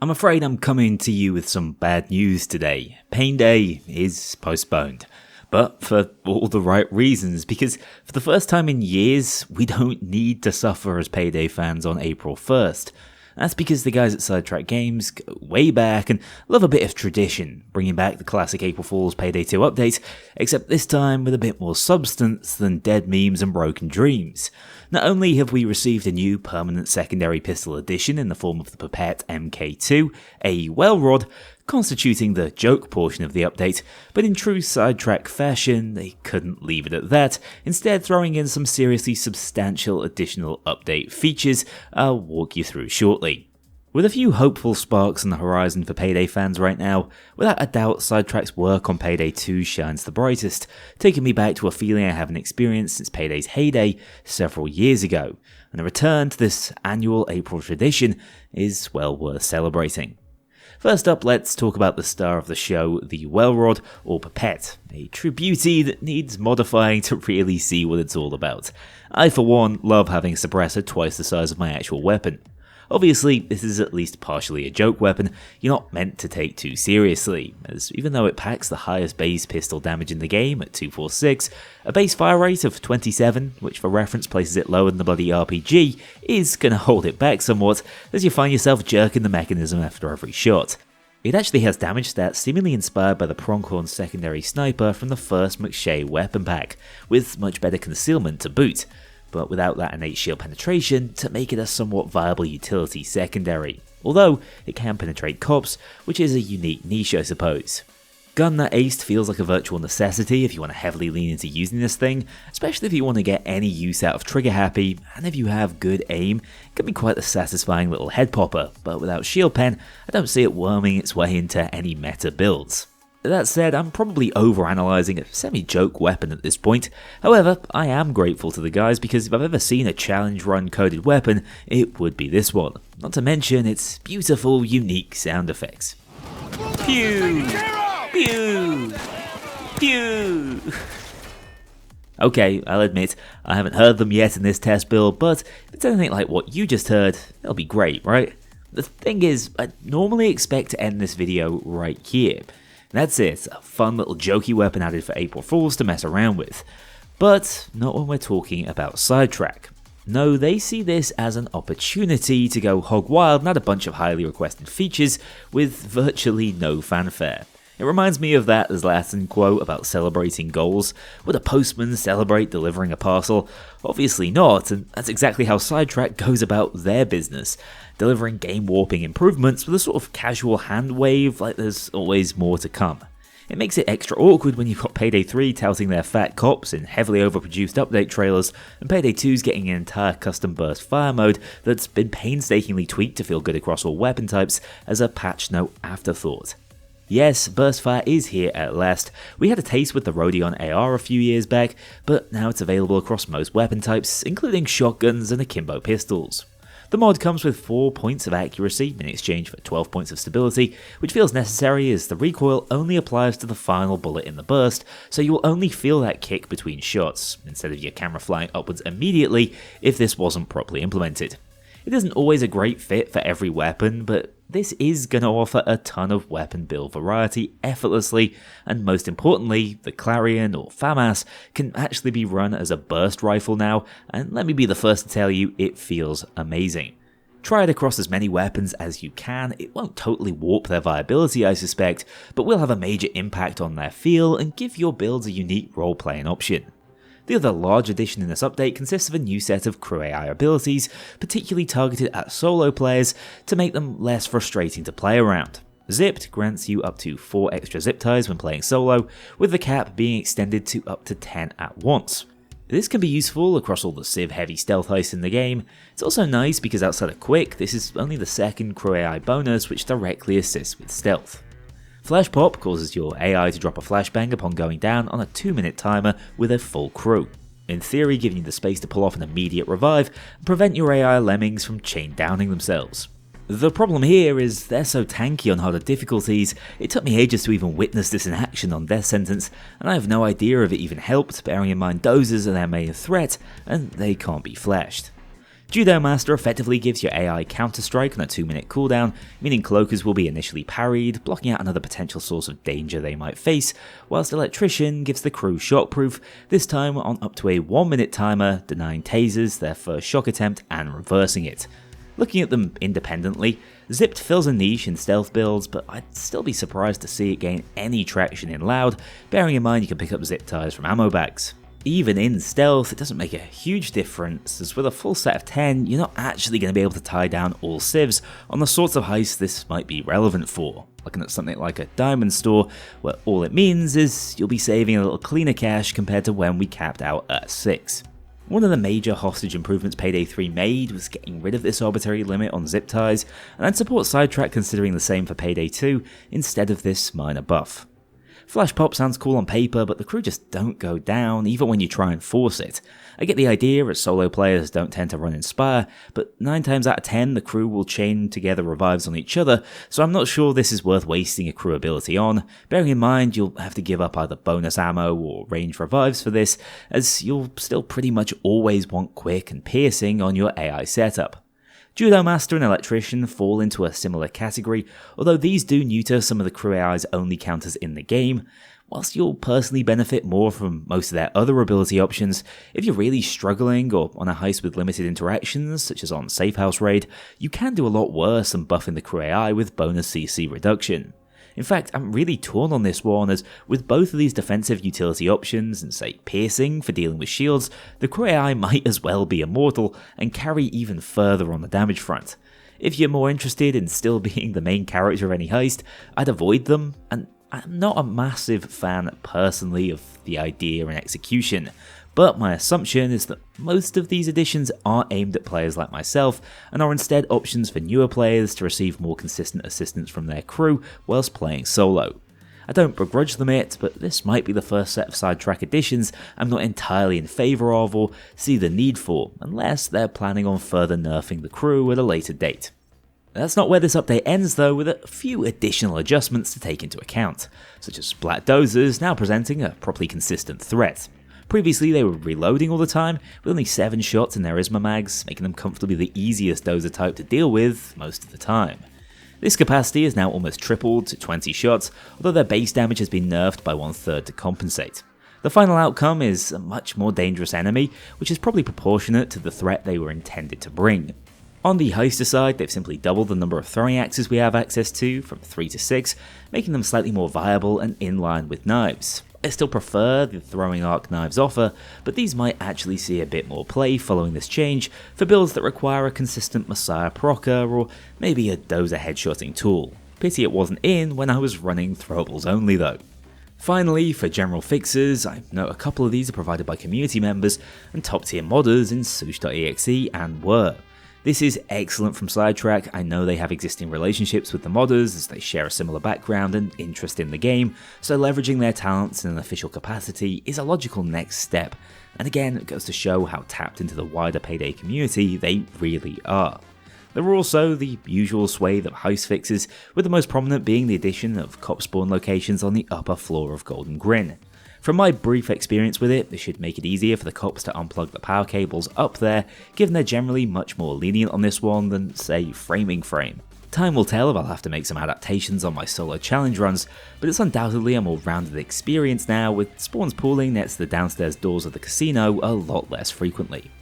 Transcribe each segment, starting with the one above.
I'm afraid I'm coming to you with some bad news today. Payday is postponed. But for all the right reasons, because for the first time in years, we don't need to suffer as Payday fans on April 1st. That's because the guys at Sidetrack Games go way back and love a bit of tradition, bringing back the classic April Fool's Payday 2 update, except this time with a bit more substance than dead memes and broken dreams. Not only have we received a new permanent secondary pistol edition in the form of the Pipet MK2, a well rod, constituting the joke portion of the update, but in true Sidetrack fashion, they couldn't leave it at that, instead throwing in some seriously substantial additional update features I'll walk you through shortly. With a few hopeful sparks on the horizon for Payday fans right now, without a doubt Sidetrack's work on Payday 2 shines the brightest, taking me back to a feeling I haven't experienced since Payday's heyday several years ago, and the return to this annual April tradition is well worth celebrating. First up, let's talk about the star of the show, the Wellrod, or Pipet, a true beauty that needs modifying to really see what it's all about. I, for one, love having a suppressor twice the size of my actual weapon. Obviously, this is at least partially a joke weapon you're not meant to take too seriously, as even though it packs the highest base pistol damage in the game at 246, a base fire rate of 27, which for reference places it lower than the bloody RPG, is gonna hold it back somewhat as you find yourself jerking the mechanism after every shot. It actually has damage stats seemingly inspired by the Pronghorn secondary sniper from the first McShay weapon pack, with much better concealment to boot, but without that innate shield penetration to make it a somewhat viable utility secondary, although it can penetrate cops, which is a unique niche I suppose. Gun that aced feels like a virtual necessity if you want to heavily lean into using this thing, especially if you want to get any use out of trigger happy, and if you have good aim, it can be quite the satisfying little head popper, but without shield pen, I don't see it worming its way into any meta builds. That said, I'm probably overanalyzing a semi-joke weapon at this point. However, I am grateful to the guys because if I've ever seen a challenge run coded weapon, it would be this one. Not to mention its beautiful, unique sound effects. Pew! Pew! Pew! Okay, I'll admit, I haven't heard them yet in this test build, but if it's anything like what you just heard, it'll be great, right? The thing is, I normally expect to end this video right here. That's it, a fun little jokey weapon added for April Fools to mess around with. But not when we're talking about Sidetrack. No, they see this as an opportunity to go hog wild and add a bunch of highly requested features with virtually no fanfare. It reminds me of that Latin quote about celebrating goals. Would a postman celebrate delivering a parcel? Obviously not, and that's exactly how Sidetrack goes about their business, delivering game-warping improvements with a sort of casual hand wave like there's always more to come. It makes it extra awkward when you've got Payday 3 touting their fat cops in heavily overproduced update trailers, and Payday 2's getting an entire custom burst fire mode that's been painstakingly tweaked to feel good across all weapon types as a patch note afterthought. Yes, burst fire is here at last. We had a taste with the Rodion AR a few years back, but now it's available across most weapon types, including shotguns and akimbo pistols. The mod comes with 4 points of accuracy in exchange for 12 points of stability, which feels necessary as the recoil only applies to the final bullet in the burst, so you will only feel that kick between shots, instead of your camera flying upwards immediately if this wasn't properly implemented. It isn't always a great fit for every weapon, but this is going to offer a ton of weapon build variety effortlessly, and most importantly, the Clarion or FAMAS can actually be run as a burst rifle now, and let me be the first to tell you, it feels amazing. Try it across as many weapons as you can. It won't totally warp their viability, I suspect, but will have a major impact on their feel and give your builds a unique role-playing option. The other large addition in this update consists of a new set of crew AI abilities, particularly targeted at solo players to make them less frustrating to play around. Zipped grants you up to 4 extra zip ties when playing solo, with the cap being extended to up to 10 at once. This can be useful across all the Civ heavy stealth heists in the game. It's also nice because outside of Quick, this is only the second crew AI bonus which directly assists with stealth. Flash Pop causes your AI to drop a flashbang upon going down on a 2-minute timer with a full crew, in theory giving you the space to pull off an immediate revive and prevent your AI lemmings from chain downing themselves. The problem here is they're so tanky on harder difficulties, it took me ages to even witness this in action on Death Sentence, and I have no idea if it even helped, bearing in mind dozers are their main threat, and they can't be flashed. Judo Master effectively gives your AI counter-strike on a 2-minute cooldown, meaning cloakers will be initially parried, blocking out another potential source of danger they might face, whilst Electrician gives the crew shockproof, this time on up to a 1-minute timer, denying tasers their first shock attempt and reversing it. Looking at them independently, Zipped fills a niche in stealth builds, but I'd still be surprised to see it gain any traction in Loud, bearing in mind you can pick up zip ties from ammo bags. Even in stealth, it doesn't make a huge difference, as with a full set of 10, you're not actually going to be able to tie down all civs on the sorts of heists this might be relevant for. Looking at something like a diamond store, where all it means is you'll be saving a little cleaner cash compared to when we capped out at 6. One of the major hostage improvements Payday 3 made was getting rid of this arbitrary limit on zip ties, and I'd support Sidetrack considering the same for Payday 2 instead of this minor buff. Flash Pop sounds cool on paper, but the crew just don't go down, even when you try and force it. I get the idea as solo players don't tend to run Inspire, but 9 times out of 10 the crew will chain together revives on each other, so I'm not sure this is worth wasting a crew ability on, bearing in mind you'll have to give up either bonus ammo or range revives for this, as you'll still pretty much always want quick and piercing on your AI setup. Judo Master and Electrician fall into a similar category, although these do neuter some of the crew AI's only counters in the game. Whilst you'll personally benefit more from most of their other ability options, if you're really struggling or on a heist with limited interactions, such as on Safe House Raid, you can do a lot worse than buffing the crew AI with bonus CC reduction. In fact, I'm really torn on this one, as with both of these defensive utility options and say piercing for dealing with shields, the crew AI might as well be immortal and carry even further on the damage front. If you're more interested in still being the main character of any heist, I'd avoid them, and I'm not a massive fan personally of the idea and execution, but my assumption is that most of these additions are aimed at players like myself and are instead options for newer players to receive more consistent assistance from their crew whilst playing solo. I don't begrudge them it, but this might be the first set of Sidetrack additions I'm not entirely in favour of or see the need for, unless they're planning on further nerfing the crew at a later date. That's not where this update ends though, with a few additional adjustments to take into account, such as Black Dozers now presenting a properly consistent threat. Previously they were reloading all the time, with only 7 shots in their ISMA mags, making them comfortably the easiest dozer type to deal with most of the time. This capacity is now almost tripled to 20 shots, although their base damage has been nerfed by 1/3 to compensate. The final outcome is a much more dangerous enemy, which is probably proportionate to the threat they were intended to bring. On the heister side, they've simply doubled the number of throwing axes we have access to, from 3 to 6, making them slightly more viable and in line with knives. I still prefer the throwing arc knives offer, but these might actually see a bit more play following this change for builds that require a consistent Messiah procer or maybe a dozer headshotting tool. Pity it wasn't in when I was running throwables only though. Finally, for general fixes, I know a couple of these are provided by community members and top tier modders in Sush.exe and Were. This is excellent from Sidetrack. I know they have existing relationships with the modders as they share a similar background and interest in the game, so leveraging their talents in an official capacity is a logical next step, and again it goes to show how tapped into the wider Payday community they really are. There are also the usual swathe of heist fixes, with the most prominent being the addition of cop spawn locations on the upper floor of Golden Grin. From my brief experience with it, this should make it easier for the cops to unplug the power cables up there, given they're generally much more lenient on this one than, say, Framing Frame. Time will tell if I'll have to make some adaptations on my solo challenge runs, but it's undoubtedly a more rounded experience now, with spawns pooling next to the downstairs doors of the casino a lot less frequently.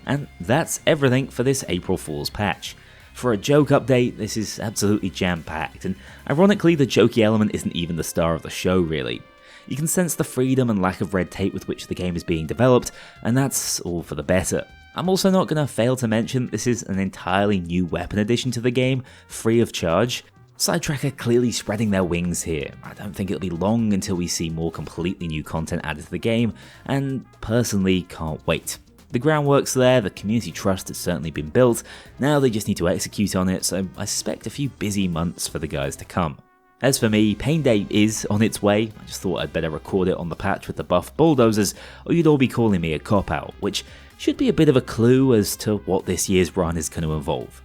And that's everything for this April Fool's patch. For a joke update, this is absolutely jam-packed, and ironically the jokey element isn't even the star of the show really. You can sense the freedom and lack of red tape with which the game is being developed, and that's all for the better. I'm also not going to fail to mention that this is an entirely new weapon addition to the game, free of charge. Sidetrack are clearly spreading their wings here. I don't think it'll be long until we see more completely new content added to the game, and personally can't wait. The groundwork's there, the community trust has certainly been built, now they just need to execute on it, so I suspect a few busy months for the guys to come. As for me, Payday is on its way. I just thought I'd better record it on the patch with the buff bulldozers, or you'd all be calling me a cop-out, which should be a bit of a clue as to what this year's run is going to involve.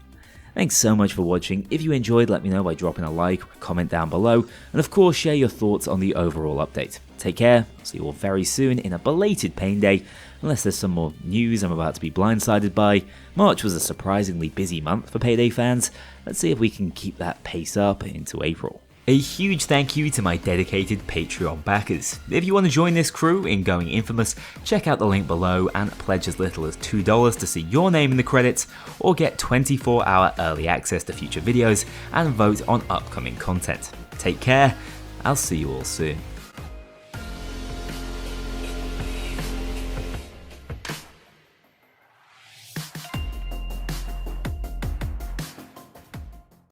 Thanks so much for watching. If you enjoyed, let me know by dropping a like or a comment down below, and of course share your thoughts on the overall update. Take care, I'll see you all very soon in a belated Payday, unless there's some more news I'm about to be blindsided by. March was a surprisingly busy month for Payday fans. Let's see if we can keep that pace up into April. A huge thank you to my dedicated Patreon backers. If you want to join this crew in going infamous, check out the link below and pledge as little as $2 to see your name in the credits, or get 24-hour early access to future videos and vote on upcoming content. Take care, I'll see you all soon.